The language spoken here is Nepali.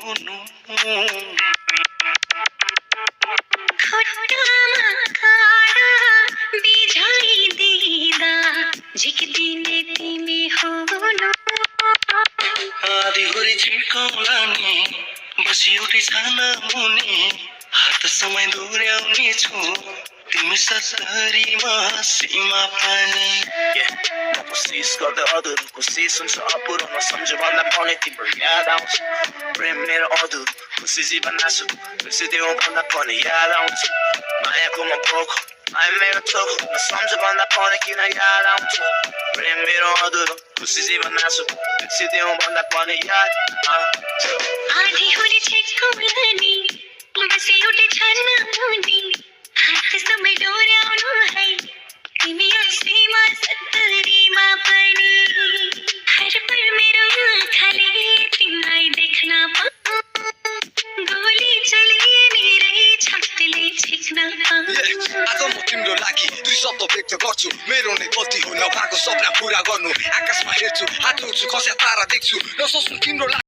हुनु खुट्टामा काँडा बिझाइदिँदा झिक्दिने तिमी हुनु आधी छिर्काउला नि बसी एउटै छाना मुनि हात समय दोहोऱ्याउने छु तिमी सत्तरीमा सीमा पनि कोसिस गर्दै अधुरो कोसिस हुन्छ अपुरो नसम्झ भन्दा पनि तिम्रो याद आउँछ प्रेम मेरो अधुरो खुसी जीवन नासु बिर्सिदेऊ भन्दा पनि याद आउँछ मायाको म पोखो माया मेरो चोखो नसम्झ भन्दा पनि किन याद आउँछ प्रेम मेरो अधुरो खुसी जीवन नासु बिर्सिदेऊ भन्दा पनि याद आउँछ आधी हुरी छिर्काउला नि बसी एउटै छाना मुनि हात समय दोहोऱ्याउनु है तिमी ऐसैमा सत्तरीमा पनि हर पल मेरो आँखाले तिमीलाई देख्न पाऊँ गोली चलिने रहेछ त्यसले छिक्न पाऊँ आज म तिम्रो लागि दुई शब्द व्यक्त गर्छु मेरो नै गल्ती हो नभएको सपना पुरा गर्नु आकाशमा हेर्छु हात उठ्छु खस्या तारा देख्छु नसोच्नु तिम्रो